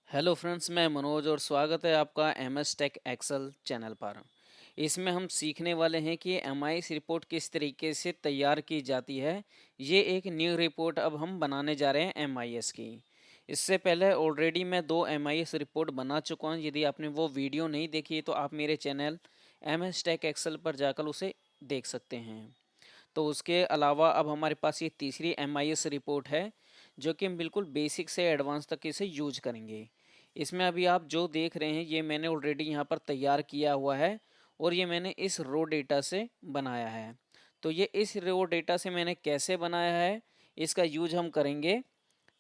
Hello friends, मैं मनोज और स्वागत है आपका M S Tech Excel channel पर। इसमें हम सीखने वाले हैं कि एम आई एस रिपोर्ट किस तरीके से तैयार की जाती है। ये एक न्यू रिपोर्ट अब हम बनाने जा रहे हैं एम आई एस की। इससे पहले ऑलरेडी मैं 2 MIS रिपोर्ट बना चुका हूँ। यदि आपने वो वीडियो नहीं देखी तो आप मेरे channel M S Tech Excel पर जाकर उसे देख सकते हैं। तो उसके अलावा अब हमारे पास ये तीसरी MIS रिपोर्ट है, जो कि हम बिल्कुल बेसिक से एडवांस तक इसे यूज करेंगे। इसमें अभी आप जो देख रहे हैं ये मैंने ऑलरेडी यहाँ पर तैयार किया हुआ है और ये मैंने इस रो डेटा से बनाया है। तो ये इस रो डेटा से मैंने कैसे बनाया है, इसका यूज हम करेंगे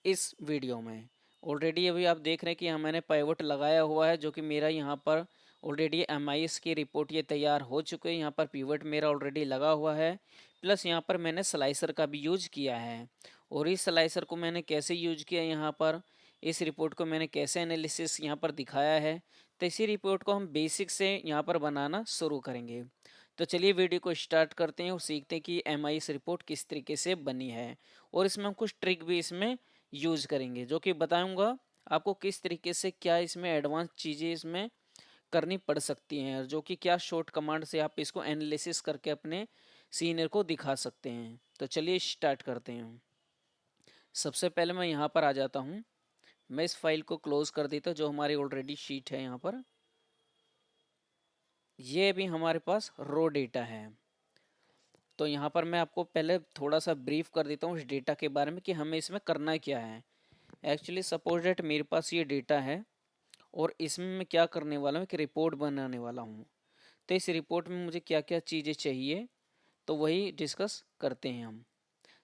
इस वीडियो में। ऑलरेडी अभी आप देख रहे हैं कि यहाँ मैंने पाइवट लगाया हुआ है, जो कि मेरा यहाँ पर ऑलरेडी MIS की रिपोर्ट ये तैयार हो चुकी है। यहाँ पर पिवट मेरा ऑलरेडी लगा हुआ है, प्लस यहाँ पर मैंने स्लाइसर का भी यूज किया है। और इस स्लाइसर को मैंने कैसे यूज किया, यहाँ पर इस रिपोर्ट को मैंने कैसे एनालिसिस यहाँ पर दिखाया है। तो इसी रिपोर्ट को हम बेसिक से यहाँ पर बनाना शुरू करेंगे। तो चलिए वीडियो को स्टार्ट करते हैं और सीखते हैं कि MIS रिपोर्ट किस तरीके से बनी है। और इसमें हम कुछ ट्रिक भी इसमें यूज करेंगे, जो कि बताऊंगा आपको किस तरीके से क्या इसमें एडवांस चीज़ें इसमें करनी पड़ सकती हैं, और जो कि क्या शॉर्ट कमांड से आप इसको एनालिसिस करके अपने सीनियर को दिखा सकते हैं। तो चलिए स्टार्ट करते हैं। सबसे पहले मैं यहाँ पर आ जाता हूँ। मैं इस फाइल को क्लोज कर देता हूँ, जो हमारी ऑलरेडी शीट है। यहाँ पर ये भी हमारे पास रो डेटा है। तो यहाँ पर मैं आपको पहले थोड़ा सा ब्रीफ कर देता हूँ इस डेटा के बारे में कि हमें इसमें करना क्या है। एक्चुअली सपोज डेट मेरे पास ये डेटा है और इसमें मैं क्या करने वाला हूँ, एक रिपोर्ट बनाने वाला हूँ। तो इस रिपोर्ट में मुझे क्या क्या चीज़ें चाहिए, तो वही डिस्कस करते हैं हम।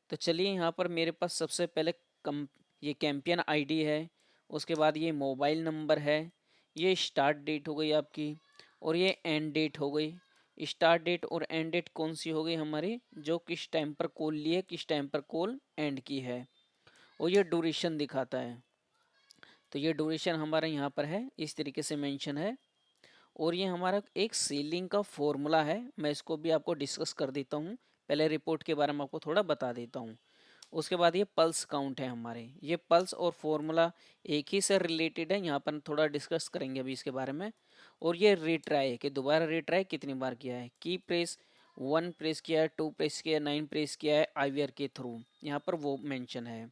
तो चलिए, यहाँ पर मेरे पास सबसे पहले कम ये कैंपियन आईडी है। उसके बाद ये मोबाइल नंबर है। ये स्टार्ट डेट हो गई आपकी, और ये एंड डेट हो गई। स्टार्ट डेट और एंड डेट कौन सी हो गई हमारी, जो किस टाइम पर कॉल ली है, किस टाइम पर कॉल एंड की है। और ये ड्यूरेशन दिखाता है। तो ये ड्यूरेशन हमारा यहाँ पर है, इस तरीके से मेंशन है। और ये हमारा एक सीलिंग का फॉर्मूला है, मैं इसको भी आपको डिस्कस कर देता हूँ। पहले रिपोर्ट के बारे में आपको थोड़ा बता देता हूँ। उसके बाद ये पल्स काउंट है हमारे। ये पल्स और फॉर्मूला एक ही से रिलेटेड है, यहाँ पर थोड़ा डिस्कस करेंगे अभी इसके बारे में। और ये रिट्राई है कि दोबारा रिट्राई कितनी बार किया है। की प्रेस 1 प्रेस किया है, 2 प्रेस किया है, 9 प्रेस किया है IVR के थ्रू, यहाँ पर वो मेंशन है।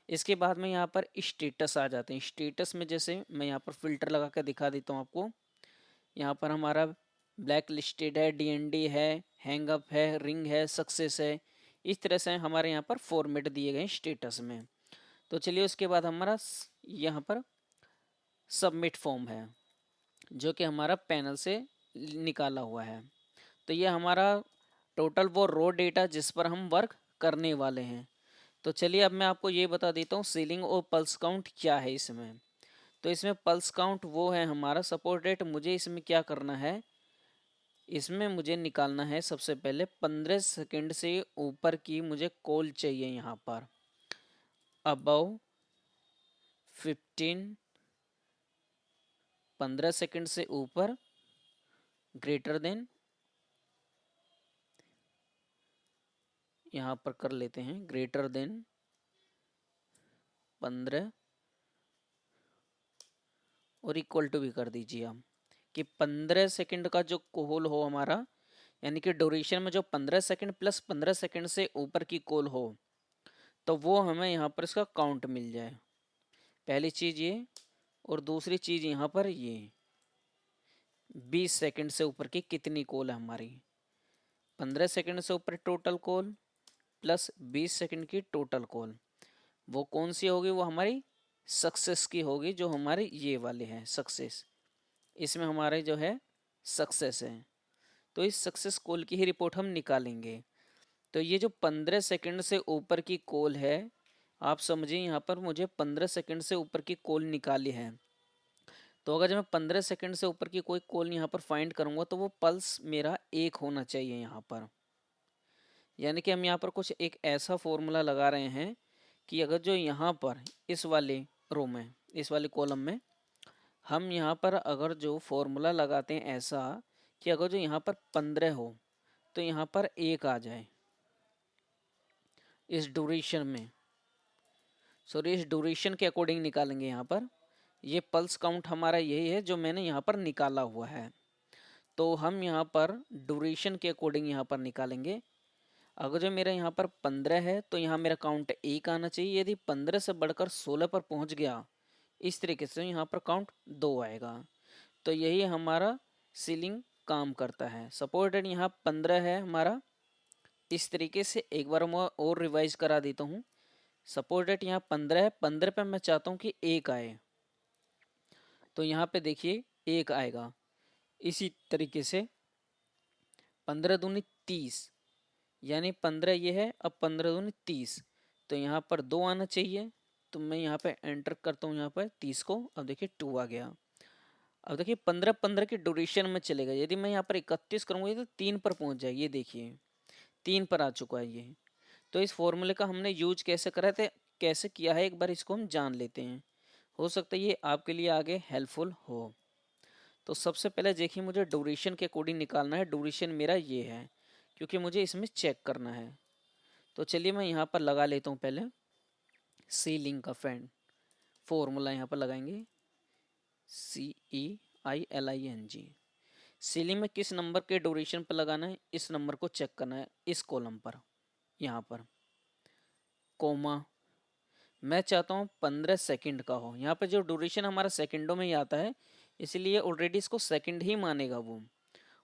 इसके बाद में यहाँ पर स्टेटस आ जाते हैं। स्टेटस में जैसे मैं यहाँ पर फिल्टर लगा कर दिखा देता हूँ आपको। यहाँ पर हमारा ब्लैक लिस्टेड है, DND है, हैंगअप है, रिंग है, सक्सेस है। इस तरह से हमारे यहाँ पर फॉर्मेट दिए गए स्टेटस में। तो चलिए, उसके बाद हमारा यहाँ पर सबमिट फॉर्म है, जो कि हमारा पैनल से निकाला हुआ है। तो ये हमारा टोटल वो रो डेटा जिस पर हम वर्क करने वाले हैं। तो चलिए, अब मैं आपको ये बता देता हूँ सीलिंग और पल्स काउंट क्या है इसमें। तो इसमें पल्स काउंट वो है हमारा सपोर्ट डेट। मुझे इसमें क्या करना है, इसमें मुझे निकालना है सबसे पहले 15 सेकंड से ऊपर की मुझे कॉल चाहिए। यहाँ पर अबव 15, 15 सेकंड से ऊपर, ग्रेटर देन, यहाँ पर कर लेते हैं ग्रेटर देन 15, और इक्वल टू भी कर दीजिए हम कि 15 सेकंड का जो कॉल हो हमारा, यानी कि ड्यूरेशन में जो 15 सेकंड प्लस 15 सेकंड से ऊपर की कॉल हो, तो वो हमें यहाँ पर इसका काउंट मिल जाए। पहली चीज़ ये, और दूसरी चीज़ यहाँ पर ये 20 सेकंड से ऊपर की कितनी कॉल है हमारी। 15 सेकंड से ऊपर टोटल कॉल प्लस 20 सेकंड की टोटल कॉल, वो कौन सी होगी, वो हमारी सक्सेस की होगी, जो हमारे ये वाले हैं सक्सेस। इसमें हमारे जो है सक्सेस है। तो इस सक्सेस कॉल की ही रिपोर्ट हम निकालेंगे। तो ये जो 15 सेकंड से ऊपर की कॉल है, आप समझिए यहाँ पर मुझे 15 सेकंड से ऊपर की कॉल निकाली है। तो अगर जब मैं 15 सेकंड से ऊपर की कोई कॉल यहाँ पर फाइंड करूँगा, तो वो पल्स मेरा 1 होना चाहिए यहाँ पर। यानी कि हम यहाँ पर कुछ एक ऐसा फॉर्मूला लगा रहे हैं कि अगर जो यहाँ पर इस वाले रो में, इस वाले कॉलम में हम यहाँ पर अगर जो फॉर्मूला लगाते हैं ऐसा कि अगर जो यहाँ पर 15 हो तो यहाँ पर 1 आ जाए इस ड्यूरेशन में। सॉरी, इस ड्यूरेशन के अकॉर्डिंग निकालेंगे यहाँ पर। ये पल्स काउंट हमारा यही है जो मैंने यहाँ पर निकाला हुआ है। तो हम यहाँ पर ड्यूरेशन के अकॉर्डिंग यहाँ पर निकालेंगे। अगर जो मेरा यहाँ पर 15 है तो यहाँ मेरा काउंट 1 आना चाहिए। यदि 15 से बढ़कर 16 पर पहुँच गया इस तरीके से यहाँ पर काउंट 2 आएगा। तो यही हमारा सीलिंग काम करता है। सपोज दैट यहाँ 15 है हमारा, इस तरीके से एक बार मैं और रिवाइज करा देता हूँ। सपोज दैट यहाँ 15 है, 15 पे मैं चाहता हूँ कि 1 आए, तो यहाँ पे देखिए 1 आएगा। इसी तरीके से 15 दूनी 30, यानी 15 ये है, अब 15 दूनी 30, तो यहाँ पर 2 आना चाहिए। तो मैं यहाँ पे एंटर करता हूँ यहाँ पर 30 को, अब देखिए 2 आ गया। अब देखिए 15 15 की ड्यूरेशन में चलेगा। यदि मैं यहाँ पर 31 करूँगा तो 3 पर पहुँच जाएगी। ये देखिए 3 पर आ चुका है ये। तो इस फॉर्मूले का हमने यूज कैसे करा था, कैसे किया है, एक बार इसको हम जान लेते हैं। हो सकता है ये आपके लिए आगे हेल्पफुल हो। तो सबसे पहले देखिए मुझे ड्यूरेशन के अकॉर्डिंग निकालना है। ड्यूरेशन मेरा ये है क्योंकि मुझे इसमें चेक करना है। तो चलिए मैं यहाँ पर लगा लेता हूँ पहले सीलिंग का फैन फॉर्मूला यहाँ पर लगाएंगे, CEILING। सीलिंग में किस नंबर के ड्यूरेशन पर लगाना है, इस नंबर को चेक करना है इस कॉलम पर। यहाँ पर कोमा मैं चाहता हूँ 15 सेकंड का हो। यहाँ पर जो ड्यूरेशन हमारा सेकंडों में ही आता है, इसलिए ऑलरेडी इसको सेकंड ही मानेगा वो,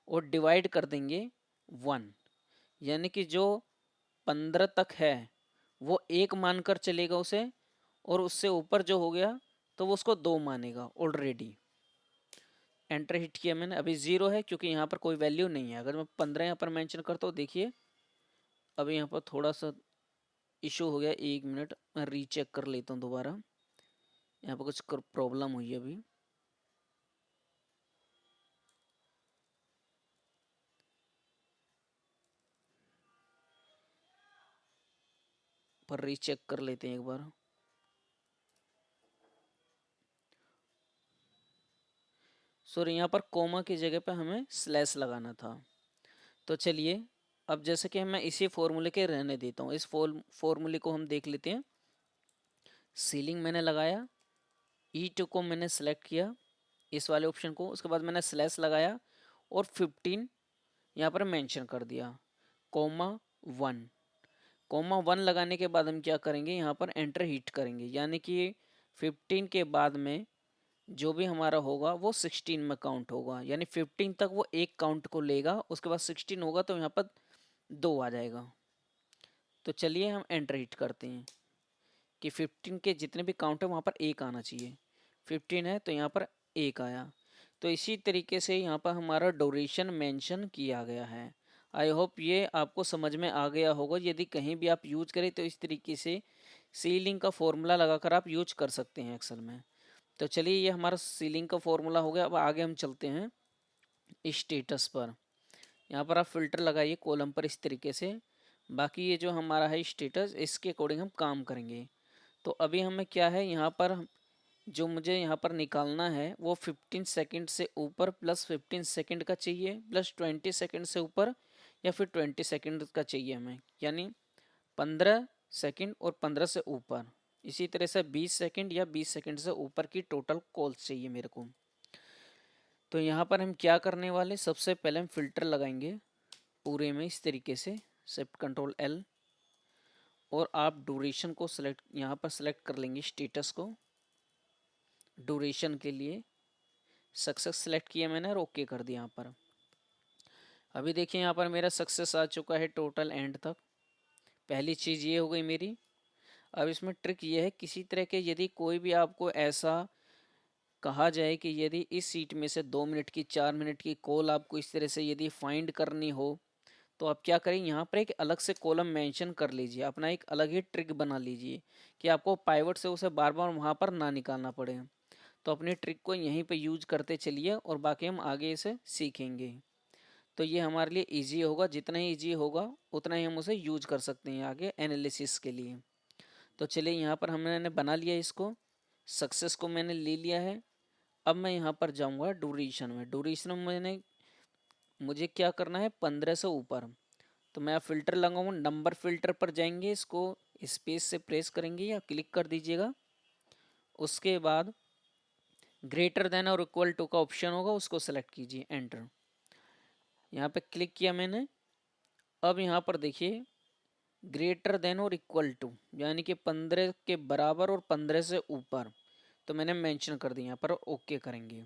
और डिवाइड कर देंगे 1, यानी कि जो 15 तक है वो 1 मानकर चलेगा उसे, और उससे ऊपर जो हो गया तो वो उसको 2 मानेगा ऑलरेडी। एंटर हिट किया मैंने, अभी 0 है क्योंकि यहाँ पर कोई वैल्यू नहीं है। अगर मैं 15 यहाँ पर मेंशन करता हूँ, देखिए अभी यहाँ पर थोड़ा सा इशू हो गया। 1 मिनट मैं रीचेक कर लेता हूँ दोबारा, यहाँ पर कुछ प्रॉब्लम हुई है अभी। पर रीचेक कर लेते हैं एक बार। सॉरी, यहाँ पर कोमा की जगह पे हमें स्लैश लगाना था। तो चलिए अब जैसे कि मैं इसी फॉर्मूले के रहने देता हूँ, इस फॉर्मूले को हम देख लेते हैं। सीलिंग मैंने लगाया, E2 को मैंने सेलेक्ट किया, इस वाले ऑप्शन को, उसके बाद मैंने स्लैश लगाया और 15 यहाँ पर मेंशन कर दिया, कोमा 1। कोमा 1 लगाने के बाद हम क्या करेंगे, यहाँ पर एंटर हिट करेंगे, यानी कि 15 के बाद में जो भी हमारा होगा वो 16 में काउंट होगा। यानी 15 तक वो एक काउंट को लेगा, उसके बाद 16 होगा तो यहाँ पर 2 आ जाएगा। तो चलिए हम एंटर हिट करते हैं कि 15 के जितने भी काउंट है वहाँ पर 1 आना चाहिए। 15 है तो यहाँ पर 1 आया। तो इसी तरीके से यहाँ पर हमारा ड्यूरेशन मेंशन किया गया है। आई होप ये आपको समझ में आ गया होगा। यदि कहीं भी आप यूज करें तो इस तरीके से सीलिंग का फॉर्मूला लगाकर आप यूज कर सकते हैं एक्सेल में। तो चलिए ये हमारा सीलिंग का फॉर्मूला हो गया। अब आगे हम चलते हैं स्टेटस पर। यहाँ पर आप फिल्टर लगाइए कॉलम पर इस तरीके से। बाकी ये जो हमारा है स्टेटस, इसके अकॉर्डिंग हम काम करेंगे। तो अभी हमें क्या है, यहाँ पर जो मुझे यहाँ पर निकालना है वो 15 सेकंड से ऊपर प्लस 15 सेकंड का चाहिए, प्लस 20 सेकंड से ऊपर या फिर 20 सेकंड का चाहिए हमें, यानी 15 सेकंड और 15 से ऊपर। इसी तरह से 20 सेकंड या 20 सेकंड से ऊपर की टोटल कॉल्स चाहिए मेरे को। तो यहाँ पर हम क्या करने वाले, सबसे पहले हम फिल्टर लगाएंगे पूरे में इस तरीके से, शिफ्ट कंट्रोल L, और आप ड्यूरेशन को सिलेक्ट यहाँ पर सिलेक्ट कर लेंगे, स्टेटस को ड्यूरेशन के लिए सक्सेस सेलेक्ट किया मैंने और ओके कर दिया यहाँ पर। अभी देखिए यहाँ पर मेरा सक्सेस आ चुका है टोटल एंड तक। पहली चीज़ ये हो गई मेरी। अब इसमें ट्रिक ये है, किसी तरह के यदि कोई भी आपको ऐसा कहा जाए कि यदि इस सीट में से 2 मिनट की 4 मिनट की कॉल आपको इस तरह से यदि फाइंड करनी हो, तो आप क्या करें, यहाँ पर एक अलग से कॉलम मेंशन कर लीजिए, अपना एक अलग ही ट्रिक बना लीजिए कि आपको पाइवट से उसे बार बार वहाँ पर ना निकालना पड़े। तो अपनी ट्रिक को यहीं पे यूज करते चलिए और बाकी हम आगे इसे सीखेंगे। तो ये हमारे लिए इजी होगा, जितना ही इजी होगा उतना ही हम उसे यूज कर सकते हैं आगे एनालिसिस के लिए। तो चलिए यहाँ पर हमने बना लिया इसको, सक्सेस को मैंने ले लिया है। अब मैं यहाँ पर जाऊँगा ड्यूरेशन में। ड्यूरेशन में मुझे क्या करना है, 15 से ऊपर। तो मैं फ़िल्टर लगाऊंगा, नंबर फिल्टर पर जाएंगे, इसको स्पेस से प्रेस करेंगे या क्लिक कर दीजिएगा। उसके बाद ग्रेटर देन और इक्वल टू का ऑप्शन होगा, उसको सेलेक्ट कीजिए, एंटर। यहाँ पे क्लिक किया मैंने। अब यहाँ पर देखिए ग्रेटर देन और इक्वल टू यानी कि 15 के बराबर और 15 से ऊपर, तो मैंने मेंशन कर दिया, यहाँ पर ओके करेंगे।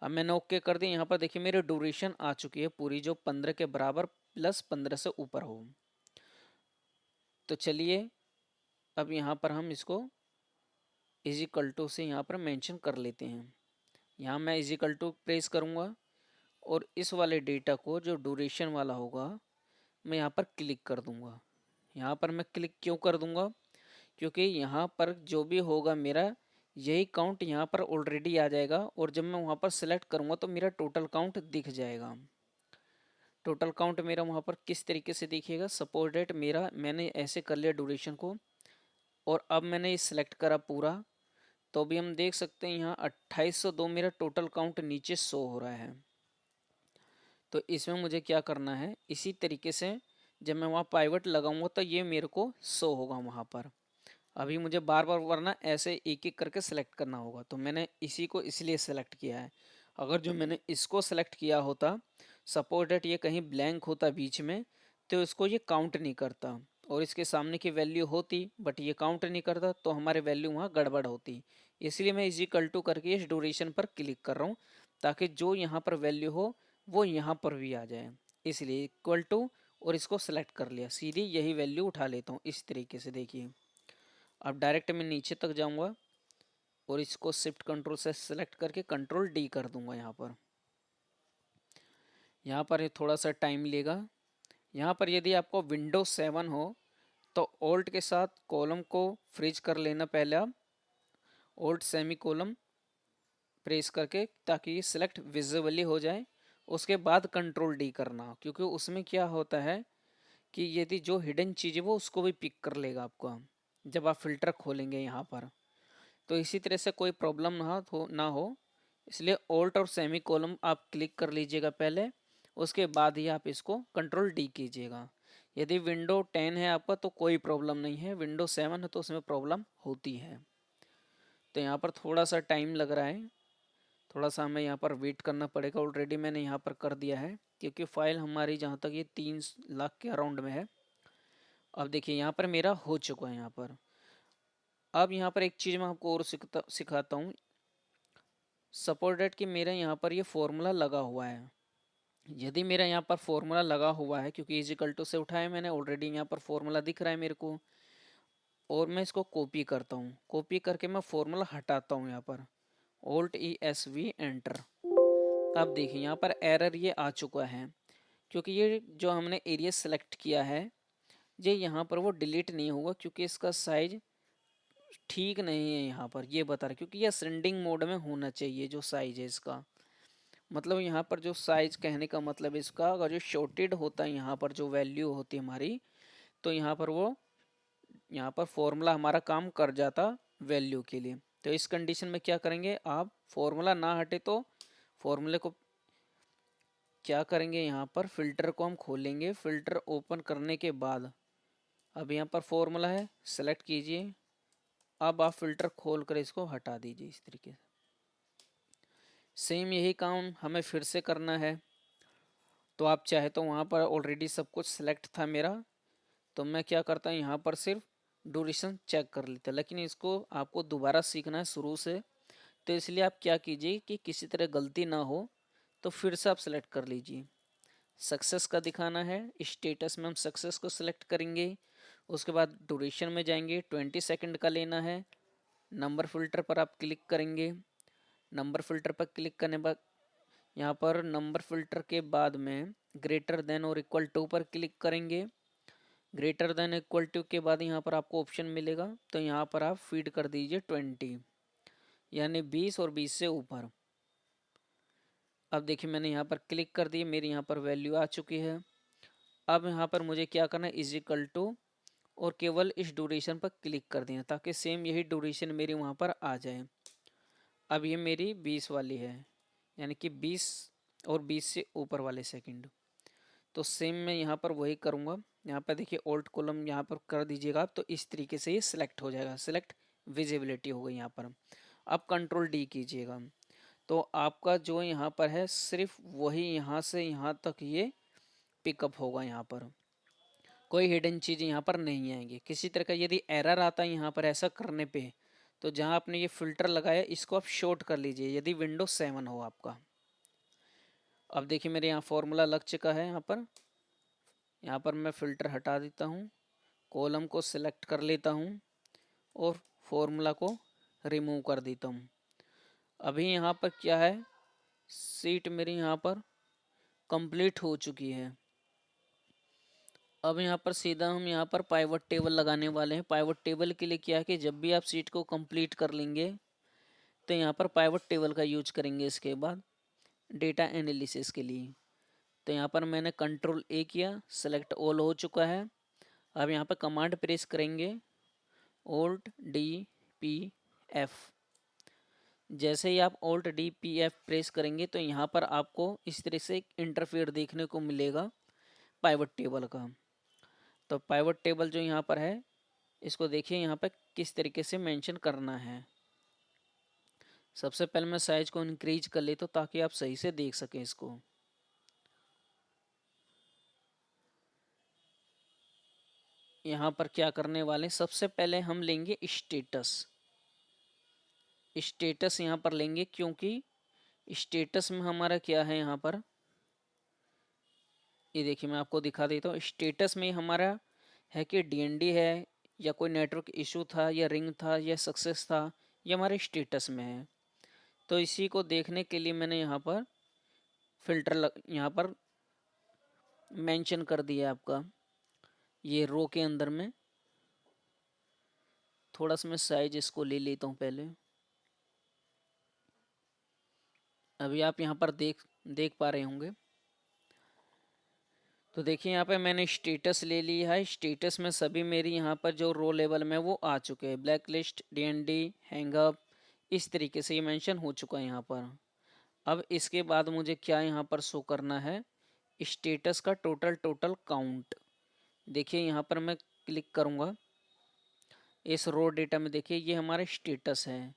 अब मैंने ओके कर दी। यहाँ पर देखिए मेरी ड्यूरेशन आ चुकी है पूरी, जो 15 के बराबर प्लस 15 से ऊपर हो। तो चलिए अब यहाँ पर हम इसको इज इक्वल टू से यहाँ पर मेंशन कर लेते हैं। यहाँ मैं इज इक्वल टू प्रेस करूँगा और इस वाले डेटा को जो ड्यूरेशन वाला होगा मैं यहाँ पर क्लिक कर दूँगा। यहाँ पर मैं क्लिक क्यों कर दूँगा, क्योंकि यहाँ पर जो भी होगा मेरा यही काउंट यहाँ पर ऑलरेडी आ जाएगा, और जब मैं वहाँ पर सेलेक्ट करूँगा तो मेरा टोटल काउंट दिख जाएगा। टोटल काउंट मेरा वहाँ पर किस तरीके से दिखेगा, सपोज डेट मेरा मैंने ऐसे कर लिया ड्यूरेशन को, और अब मैंने ये सिलेक्ट करा पूरा, तो अभी हम देख सकते हैं यहाँ 2802 मेरा टोटल काउंट नीचे शो हो रहा है। तो इसमें मुझे क्या करना है, इसी तरीके से जब मैं वहाँ पाइवट लगाऊंगा तो ये मेरे को शो होगा वहाँ पर। अभी मुझे बार बार वरना ऐसे एक एक करके सिलेक्ट करना होगा, तो मैंने इसी को इसलिए सेलेक्ट किया है। अगर जो मैंने इसको सेलेक्ट किया होता, सपोज डेट ये कहीं ब्लैंक होता बीच में, तो इसको ये काउंट नहीं करता, और इसके सामने की वैल्यू होती बट ये काउंट नहीं करता, तो हमारे वैल्यू वहाँ गड़बड़ होती। इसलिए मैं इज इक्वल टू करके इस ड्यूरेशन पर क्लिक कर रहा हूँ, ताकि जो यहाँ पर वैल्यू हो वो यहाँ पर भी आ जाए। इसलिए इक्वल टू और इसको सेलेक्ट कर लिया, सीधी यही वैल्यू उठा लेता हूँ इस तरीके से। देखिए अब डायरेक्ट मैं नीचे तक जाऊंगा और इसको शिफ्ट कंट्रोल से सेलेक्ट करके कंट्रोल डी कर दूंगा। यहाँ पर ये थोड़ा सा टाइम लेगा। यहाँ पर यदि आपको विंडोज 7 हो तो ऑल्ट के साथ कॉलम को फ्रीज कर लेना, पहले आप ऑल्ट सेमी कॉलम प्रेस करके, ताकि ये सिलेक्ट विजिबली हो जाए। उसके बाद कंट्रोल डी करना, क्योंकि उसमें क्या होता है कि यदि जो हिडन चीज़ है वो उसको भी पिक कर लेगा आपका जब आप फिल्टर खोलेंगे यहाँ पर। तो इसी तरह से कोई प्रॉब्लम ना हो, इसलिए ऑल्ट और सेमी कॉलम आप क्लिक कर लीजिएगा पहले, उसके बाद ही आप इसको कंट्रोल डी कीजिएगा। यदि विंडो 10 है आपका तो कोई प्रॉब्लम नहीं है, विंडो 7 है तो उसमें प्रॉब्लम होती है। तो यहाँ पर थोड़ा सा टाइम लग रहा है, थोड़ा सा हमें यहाँ पर वेट करना पड़ेगा। ऑलरेडी मैंने यहाँ पर कर दिया है, क्योंकि फाइल हमारी जहाँ तक ये 3 लाख के अराउंड में है। अब देखिए यहाँ पर मेरा हो चुका है यहाँ पर। अब यहाँ पर एक चीज़ मैं आपको और सिखाता हूँ। सपोर्टेड कि मेरा यहाँ पर ये फॉर्मूला लगा हुआ है। यदि मेरा यहाँ पर फॉर्मूला लगा हुआ है, क्योंकि इजिकल टू से उठाया मैंने, ऑलरेडी यहाँ पर फॉर्मूला दिख रहा है मेरे को, और मैं इसको कॉपी करता हूँ। कॉपी करके मैं फॉर्मूला हटाता हूँ यहाँ पर, alt E S V enter. अब देखिए यहाँ पर एरर ये आ चुका है, क्योंकि ये जो हमने एरिया सेलेक्ट किया है ये यहाँ पर वो डिलीट नहीं होगा, क्योंकि इसका साइज ठीक नहीं है यहाँ पर, ये बता रहा है। क्योंकि ये असेंडिंग मोड में होना चाहिए जो साइज है इसका, मतलब यहाँ पर जो साइज कहने का मतलब इसका, अगर जो शॉर्टेड होता है यहाँ पर जो वैल्यू होती है हमारी, तो यहाँ पर वो यहाँ पर फॉर्मूला हमारा काम कर जाता वैल्यू के लिए। तो इस कंडीशन में क्या करेंगे आप, फॉर्मूला ना हटे तो फॉर्मूले को क्या करेंगे, यहाँ पर फिल्टर को हम खोलेंगे। फिल्टर ओपन करने के बाद अब यहाँ पर फॉर्मूला है, सेलेक्ट कीजिए। अब आप फिल्टर खोल कर इसको हटा दीजिए इस तरीके से। सेम यही काम हमें फिर से करना है। तो आप चाहे तो वहाँ पर ऑलरेडी सब कुछ सिलेक्ट था मेरा, तो मैं क्या करता हूँ यहाँ पर सिर्फ ड्यूरेशन चेक कर लेता, लेकिन इसको आपको दोबारा सीखना है शुरू से। तो इसलिए आप क्या कीजिए कि किसी तरह गलती ना हो, तो फिर से आप सेलेक्ट कर लीजिए। सक्सेस का दिखाना है, स्टेटस में हम सक्सेस को सिलेक्ट करेंगे। उसके बाद ड्यूरेशन में जाएंगे, 20 सेकंड का लेना है। नंबर फिल्टर पर आप क्लिक करेंगे। नंबर फिल्टर पर क्लिक करने बाद यहाँ पर नंबर फिल्टर के बाद में ग्रेटर देन और इक्वल टू पर क्लिक करेंगे। ग्रेटर देन इक्वल टू के बाद यहाँ पर आपको ऑप्शन मिलेगा, तो यहाँ पर आप फीड कर दीजिए 20, यानी 20 और 20 से ऊपर। अब देखिए मैंने यहाँ पर क्लिक कर दी, मेरी यहाँ पर वैल्यू आ चुकी है। अब यहाँ पर मुझे क्या करना है, इज इक्वल टू और केवल इस ड्यूरेशन पर क्लिक कर देना, ताकि सेम यही ड्यूरेशन मेरी वहाँ पर आ जाए। अब ये मेरी 20 वाली है, यानी कि 20 और 20 से ऊपर वाले सेकंड। तो सेम मैं यहाँ पर वही करूँगा। यहाँ पर देखिए ऑल्ट कॉलम यहाँ पर कर दीजिएगा आप, तो इस तरीके से ये सिलेक्ट हो जाएगा। सिलेक्ट विजिबिलिटी हो गई यहाँ पर। अब कंट्रोल डी कीजिएगा, तो आपका जो यहाँ पर है सिर्फ वही यहाँ से यहाँ तक ये पिकअप होगा। यहाँ पर कोई हिडन चीज़ यहाँ पर नहीं आएंगी किसी तरह का। यदि एरर आता है यहाँ पर ऐसा करने पे, तो जहाँ आपने ये फिल्टर लगाया इसको आप शॉर्ट कर लीजिए, यदि विंडोज 7 हो आपका। अब देखिए मेरे यहाँ फॉर्मूला लग चुका है। यहाँ पर मैं फ़िल्टर हटा देता हूँ, कॉलम को सिलेक्ट कर लेता हूँ और फॉर्मूला को रिमूव कर देता हूँ। अभी यहाँ पर क्या है, सीट मेरी यहाँ पर कंप्लीट हो चुकी है। अब यहाँ पर सीधा हम यहाँ पर पाइवट टेबल लगाने वाले हैं। पाइवट टेबल के लिए क्या है कि जब भी आप सीट को कंप्लीट कर लेंगे तो यहाँ पर पाइवट टेबल का यूज करेंगे इसके बाद डेटा एनालिसिस के लिए। तो यहाँ पर मैंने कंट्रोल ए किया, सेलेक्ट ऑल हो चुका है। अब यहाँ पर कमांड प्रेस करेंगे ऑल्ट डी पी एफ। जैसे ही आप alt D P F press करेंगे तो यहाँ पर आपको इस तरह से इंटरफेयर देखने को मिलेगा पाइवट टेबल का। तो पाइवट टेबल जो यहाँ पर है इसको देखिए यहाँ पर किस तरीके से मेंशन करना है। सबसे पहले मैं साइज को इंक्रीज कर लेता हूँ ताकि आप सही से देख सकें इसको। यहाँ पर क्या करने वाले, सबसे पहले हम लेंगे स्टेटस। स्टेटस यहाँ पर लेंगे क्योंकि स्टेटस में हमारा क्या है, यहाँ पर ये देखिए मैं आपको दिखा देता हूँ। स्टेटस में हमारा है कि डीएनडी है या कोई नेटवर्क इशू था या रिंग था या सक्सेस था, ये हमारे स्टेटस में है। तो इसी को देखने के लिए मैंने यहाँ पर फिल्टर यहाँ पर मेंशन कर दिया आपका ये रो के अंदर में। थोड़ा सा मैं साइज इसको ले लेता हूँ पहले। अभी आप यहाँ पर देख पा रहे होंगे। तो देखिए यहाँ पे मैंने स्टेटस ले लिया है। स्टेटस में सभी मेरी यहाँ पर जो रो लेवल में वो आ चुके हैं, ब्लैक लिस्ट, डीएनडी, हैंगअप, इस तरीके से ये मेंशन हो चुका है यहाँ पर। अब इसके बाद मुझे क्या यहाँ पर शो करना है, स्टेटस का टोटल काउंट। देखिए यहाँ पर मैं क्लिक करूँगा इस रो डेटा में, देखिए ये हमारा स्टेटस है।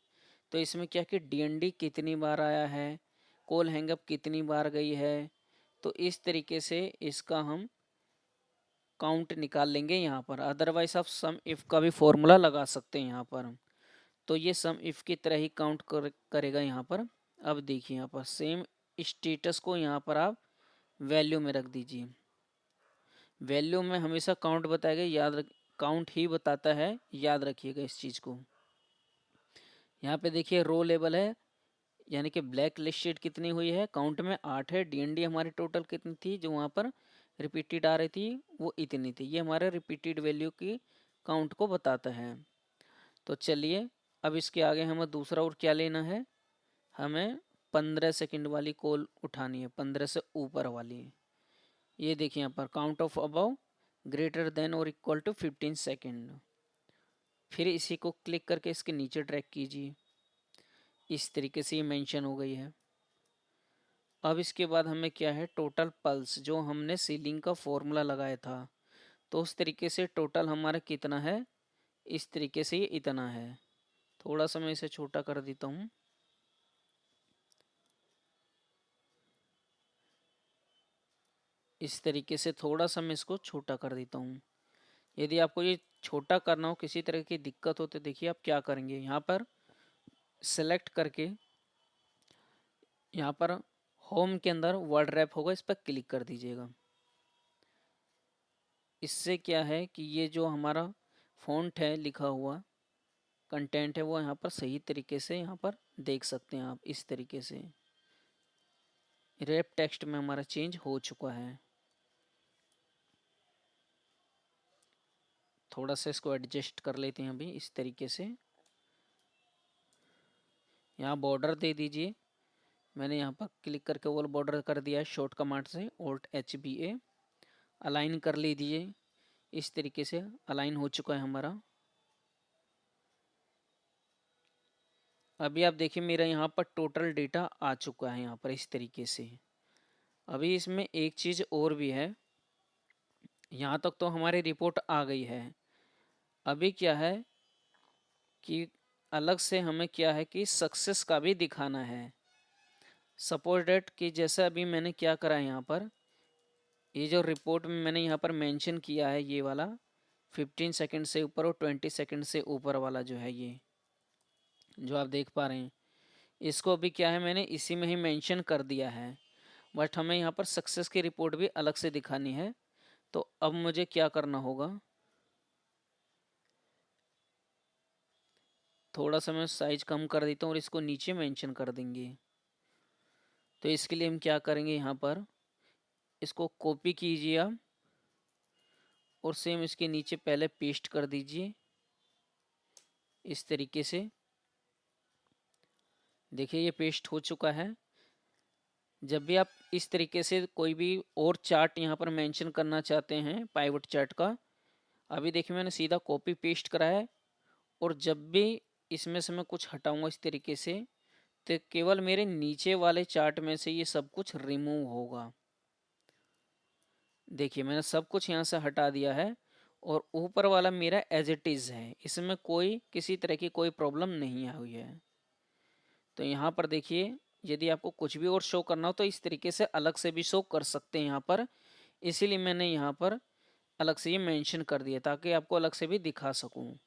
तो इसमें क्या कि डीएनडी कितनी बार आया है, कॉल हैंगअप कितनी बार गई है, तो इस तरीके से इसका हम काउंट निकाल लेंगे यहाँ पर। अदरवाइज आप सम इफ़ का भी फॉर्मूला लगा सकते हैं यहाँ पर। तो ये सम इफ़ की तरह ही काउंट करेगा यहाँ पर। अब देखिए यहाँ पर सेम स्टेटस को यहाँ पर आप वैल्यू में रख दीजिए। वैल्यू में हमेशा काउंट बताएगा, काउंट ही बताता है, याद रखिएगा इस चीज़ को। यहाँ पे देखिए रो लेवल है, यानी कि ब्लैक लिस्टेड कितनी हुई है, काउंट में 8 है। डीएनडी हमारी टोटल कितनी थी जो वहाँ पर रिपीटेड आ रही थी वो इतनी थी। ये हमारे रिपीटेड वैल्यू की काउंट को बताता है। तो चलिए अब इसके आगे हमें दूसरा और क्या लेना है, हमें 15 सेकंड वाली कॉल उठानी है, 15 से ऊपर वाली। ये देखिए यहाँ पर count of above greater than और इक्वल टू 15 सेकेंड। फिर इसी को क्लिक करके इसके नीचे ड्रैग कीजिए, इस तरीके से ये मेंशन हो गई है। अब इसके बाद हमें क्या है, टोटल पल्स जो हमने सीलिंग का फॉर्मूला लगाया था, तो उस तरीके से टोटल हमारा कितना है, इस तरीके से ये इतना है। थोड़ा सा मैं इसे छोटा कर देता हूँ। इस तरीके से थोड़ा सा मैं इसको छोटा कर देता हूँ। यदि आपको ये छोटा करना हो, किसी तरह की दिक्कत हो, तो देखिए आप क्या करेंगे, यहाँ पर सेलेक्ट करके यहाँ पर होम के अंदर वर्ड रैप होगा, इस पर क्लिक कर दीजिएगा। इससे क्या है कि ये जो हमारा फ़ॉन्ट है लिखा हुआ कंटेंट है वो यहाँ पर सही तरीके से यहाँ पर देख सकते हैं आप। इस तरीके से रैप टेक्स्ट में हमारा चेंज हो चुका है। थोड़ा सा इसको एडजस्ट कर लेते हैं अभी इस तरीके से। यहाँ बॉर्डर दे दीजिए, मैंने यहाँ पर क्लिक करके वो बॉर्डर कर दिया है शॉर्ट कमांड से, ऑल्ट HBA। अलाइन कर लीजिए, इस तरीके से अलाइन हो चुका है हमारा। अभी आप देखिए मेरा यहाँ पर टोटल डेटा आ चुका है यहाँ पर इस तरीके से। अभी इसमें एक चीज़ और भी है, यहाँ तक तो हमारी रिपोर्ट आ गई है। अभी क्या है कि अलग से हमें क्या है कि सक्सेस का भी दिखाना है। सपोज डेट कि जैसा अभी मैंने क्या करा है यहाँ पर, ये जो रिपोर्ट में मैंने यहाँ पर मेंशन किया है ये वाला 15 सेकंड से ऊपर और 20 सेकंड से ऊपर वाला जो है, ये जो आप देख पा रहे हैं, इसको अभी क्या है मैंने इसी में ही मेंशन कर दिया है। बट हमें यहाँ पर सक्सेस की रिपोर्ट भी अलग से दिखानी है। तो अब मुझे क्या करना होगा, थोड़ा सा मैं साइज कम कर देता हूँ और इसको नीचे मेंशन कर देंगे। तो इसके लिए हम क्या करेंगे, यहाँ पर इसको कॉपी कीजिए आप और सेम इसके नीचे पहले पेस्ट कर दीजिए इस तरीके से। देखिए ये पेस्ट हो चुका है। जब भी आप इस तरीके से कोई भी और चार्ट यहाँ पर मेंशन करना चाहते हैं पाइवट चार्ट का, अभी देखिए मैंने सीधा कॉपी पेस्ट करा है। और जब भी इसमें से मैं कुछ हटाऊंगा इस तरीके से, तो केवल मेरे नीचे वाले चार्ट में से ये सब कुछ रिमूव होगा। देखिए मैंने सब कुछ यहाँ से हटा दिया है और ऊपर वाला मेरा एज इट इज़ है, इसमें कोई किसी तरह की कोई प्रॉब्लम नहीं आई हुई है। तो यहाँ पर देखिए, यदि आपको कुछ भी और शो करना हो तो इस तरीके से अलग से भी शो कर सकते हैं यहाँ पर। इसीलिए मैंने यहाँ पर अलग से ये मेंशन कर दिया ताकि आपको अलग से भी दिखा सकूँ।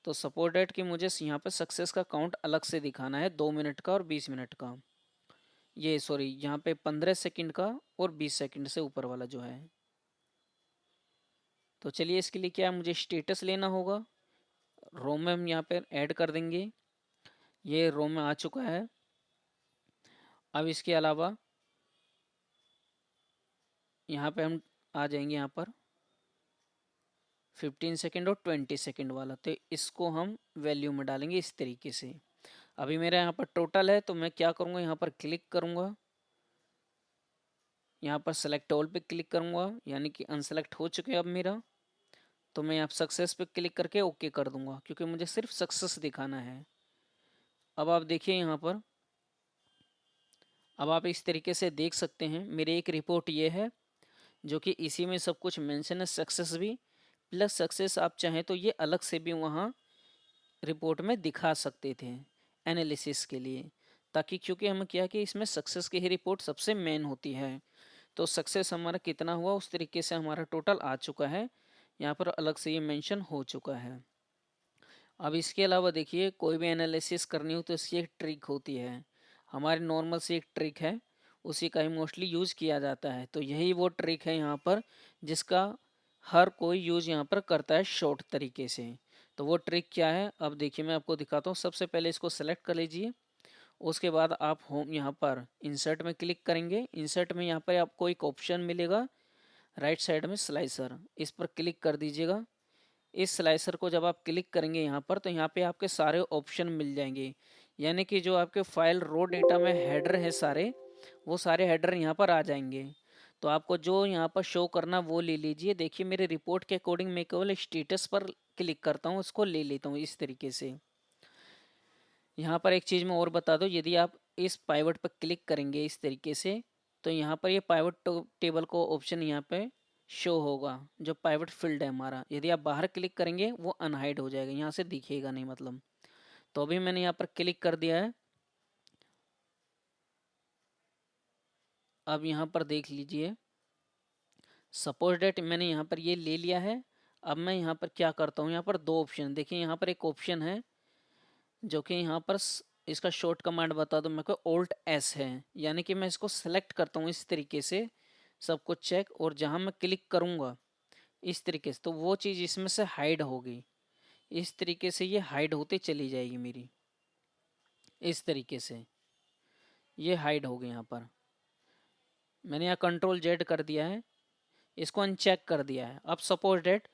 तो सपोज डेट कि मुझे यहाँ पर सक्सेस का काउंट अलग से दिखाना है 2 मिनट का और 20 मिनट का, ये सॉरी यहाँ पे 15 सेकंड का और 20 सेकंड से ऊपर वाला जो है। तो चलिए इसके लिए क्या है, मुझे स्टेटस लेना होगा। रो में हम यहाँ पे ऐड कर देंगे, ये रो में आ चुका है। अब इसके अलावा यहाँ पे हम आ जाएंगे यहाँ पर 15 सेकंड और 20 सेकंड वाला, तो इसको हम वैल्यू में डालेंगे इस तरीके से। अभी मेरा यहाँ पर टोटल है तो मैं क्या करूँगा, यहाँ पर क्लिक करूँगा, यहाँ पर सेलेक्ट ऑल पे क्लिक करूँगा, यानी कि अनसेलेक्ट हो चुके हैं अब मेरा। तो मैं यहाँ सक्सेस पे क्लिक करके ओके कर दूंगा क्योंकि मुझे सिर्फ सक्सेस दिखाना है। अब आप देखिए यहाँ पर, अब आप इस तरीके से देख सकते हैं मेरी एक रिपोर्ट ये है जो कि इसी में सब कुछ मेंशन है, सक्सेस भी प्लस सक्सेस। आप चाहें तो ये अलग से भी वहाँ रिपोर्ट में दिखा सकते थे एनालिसिस के लिए, ताकि क्योंकि हम क्या कि इसमें सक्सेस की ही रिपोर्ट सबसे मेन होती है। तो सक्सेस हमारा कितना हुआ उस तरीके से हमारा टोटल आ चुका है, यहाँ पर अलग से ये मेंशन हो चुका है। अब इसके अलावा देखिए कोई भी एनालिसिस करनी हो तो इसकी एक ट्रिक होती है, हमारी नॉर्मल सी एक ट्रिक है, उसी का ही मोस्टली यूज़ किया जाता है। तो यही वो ट्रिक है यहाँ पर जिसका हर कोई यूज़ यहाँ पर करता है शॉर्ट तरीके से। तो वो ट्रिक क्या है, अब देखिए मैं आपको दिखाता हूँ। सबसे पहले इसको सेलेक्ट कर लीजिए, उसके बाद आप होम यहाँ पर इंसर्ट में क्लिक करेंगे। इंसर्ट में यहाँ पर आपको एक ऑप्शन मिलेगा राइट साइड में स्लाइसर, इस पर क्लिक कर दीजिएगा। इस स्लाइसर को जब आप क्लिक करेंगे यहाँ पर तो यहाँ पे आपके सारे ऑप्शन मिल जाएंगे, यानी कि जो आपके फाइल रो डेटा में हेडर है सारे, वो सारे हेडर यहाँ पर आ जाएंगे। तो आपको जो यहाँ पर शो करना वो ले लीजिए। देखिए मेरे रिपोर्ट के अकॉर्डिंग मैं केवल स्टेटस पर क्लिक करता हूँ, उसको ले लेता हूँ इस तरीके से। यहाँ पर एक चीज़ मैं और बता दूँ, यदि आप इस पाइवट पर क्लिक करेंगे इस तरीके से तो यहाँ पर ये पाइवट टेबल को ऑप्शन यहाँ पे शो होगा, जो पाइवट फील्ड है हमारा। यदि आप बाहर क्लिक करेंगे वो अनहाइड हो जाएगा, यहाँ से दिखेगा नहीं मतलब। तो अभी मैंने यहाँ पर क्लिक कर दिया है। अब यहाँ पर देख लीजिए, सपोज डेट मैंने यहाँ पर ये ले लिया है। अब मैं यहाँ पर क्या करता हूँ, यहाँ पर दो ऑप्शन देखिए, यहाँ पर एक ऑप्शन है जो कि यहाँ पर इसका शॉर्ट कमांड बता दो मेरे को, ऑल्ट एस है, यानी कि मैं इसको सेलेक्ट करता हूँ इस तरीके से सब कुछ चेक, और जहाँ मैं क्लिक करूँगा इस तरीके से तो वो चीज़ इसमें से हाइड होगी। इस तरीके से ये हाइड होते चली जाएगी मेरी, इस तरीके से ये हाइड हो गई। यहाँ पर मैंने यहाँ कंट्रोल जेड कर दिया है, इसको अनचेक कर दिया है। अब सपोज डेट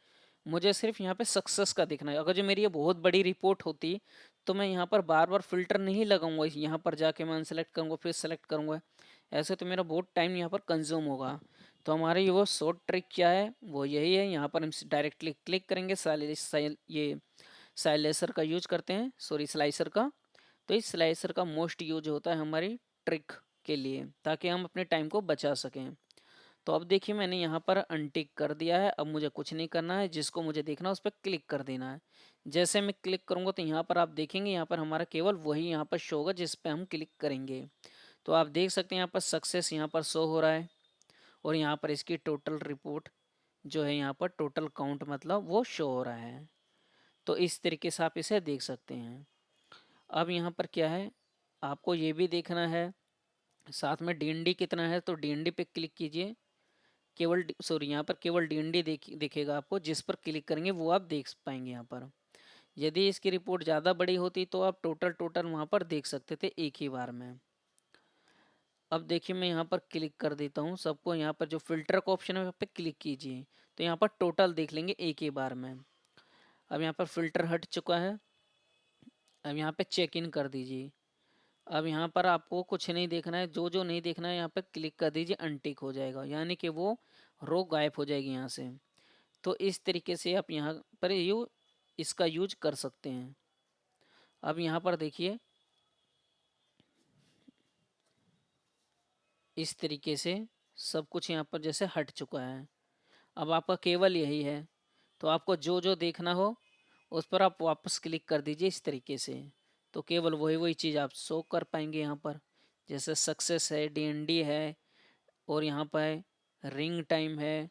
मुझे सिर्फ यहाँ पे सक्सेस का दिखना है। अगर जो मेरी ये बहुत बड़ी रिपोर्ट होती तो मैं यहाँ पर बार बार फिल्टर नहीं लगाऊंगा, यहाँ पर जाके मैं अनसेलेक्ट करूँगा फिर सेलेक्ट करूँगा, ऐसे तो मेरा बहुत टाइम यहाँ पर कंज्यूम होगा। तो हमारे ये वो शॉर्ट ट्रिक क्या है वो यही है, यहाँ पर हम डायरेक्टली क्लिक करेंगे, ये साइलेसर का यूज करते हैं, सॉरी स्लाइसर का। तो इस स्लाइसर का मोस्ट यूज होता है हमारी ट्रिक के लिए ताकि हम अपने टाइम को बचा सकें। तो अब देखिए मैंने यहाँ पर अनटिक कर दिया है। अब मुझे कुछ नहीं करना है, जिसको मुझे देखना है उस पर क्लिक कर देना है। जैसे मैं क्लिक करूँगा तो यहाँ पर आप देखेंगे यहाँ पर हमारा केवल वही यहाँ पर शो होगा जिस पे हम क्लिक करेंगे। तो आप देख सकते हैं यहाँ पर सक्सेस यहाँ पर शो हो रहा है, और यहाँ पर इसकी टोटल रिपोर्ट जो है यहाँ पर टोटल काउंट मतलब वो शो हो रहा है। तो इस तरीके से आप इसे देख सकते हैं। अब यहाँ पर क्या है, आपको ये भी देखना है साथ में डीएनडी कितना है, तो डीएनडी पे क्लिक कीजिए। केवल सॉरी यहाँ पर केवल डीएनडी दिखेगा आपको, जिस पर क्लिक करेंगे वो आप देख पाएंगे यहाँ पर। यदि इसकी रिपोर्ट ज़्यादा बड़ी होती तो आप टोटल वहाँ पर देख सकते थे एक ही बार में। अब देखिए मैं यहाँ पर क्लिक कर देता हूँ सबको। यहाँ पर जो फिल्टर का ऑप्शन है वहाँ पे क्लिक कीजिए, तो यहाँ पर टोटल देख लेंगे एक ही बार में। अब यहाँ पर फिल्टर हट चुका है। अब यहाँ पे चेक इन कर दीजिए। अब यहाँ पर आपको कुछ नहीं देखना है, जो जो नहीं देखना है यहाँ पे क्लिक कर दीजिए, अनटिक हो जाएगा, यानी कि वो रो गायब हो जाएगी यहाँ से। तो इस तरीके से आप यहाँ पर इसका यूज कर सकते हैं। अब यहाँ पर देखिए इस तरीके से सब कुछ यहाँ पर जैसे हट चुका है। अब आपका केवल यही है, तो आपको जो जो देखना हो उस पर आप वापस क्लिक कर दीजिए इस तरीके से। तो केवल वही वही चीज़ आप शो कर पाएंगे यहाँ पर, जैसे सक्सेस है, डीएनडी है, और यहाँ पर रिंग टाइम है।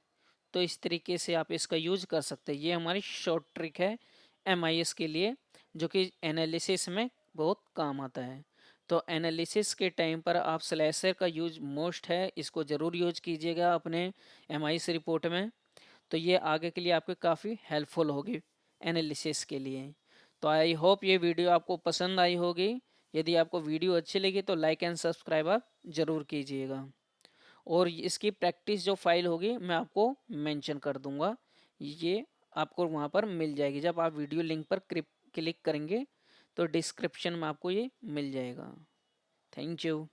तो इस तरीके से आप इसका यूज कर सकते हैं। ये हमारी शॉर्ट ट्रिक है एमआईएस के लिए, जो कि एनालिसिस में बहुत काम आता है। तो एनालिसिस के टाइम पर आप स्लैशर का यूज मोस्ट है, इसको ज़रूर यूज कीजिएगा अपने एमआईएस रिपोर्ट में। तो ये आगे के लिए आपके काफ़ी हेल्पफुल होगी एनालिसिस के लिए। तो आई होप ये वीडियो आपको पसंद आई होगी। यदि आपको वीडियो अच्छी लगी तो लाइक एंड सब्सक्राइब आप ज़रूर कीजिएगा। और इसकी प्रैक्टिस जो फाइल होगी मैं आपको मेंशन कर दूंगा, ये आपको वहाँ पर मिल जाएगी। जब आप वीडियो लिंक पर क्लिक करेंगे तो डिस्क्रिप्शन में आपको ये मिल जाएगा। Thank you.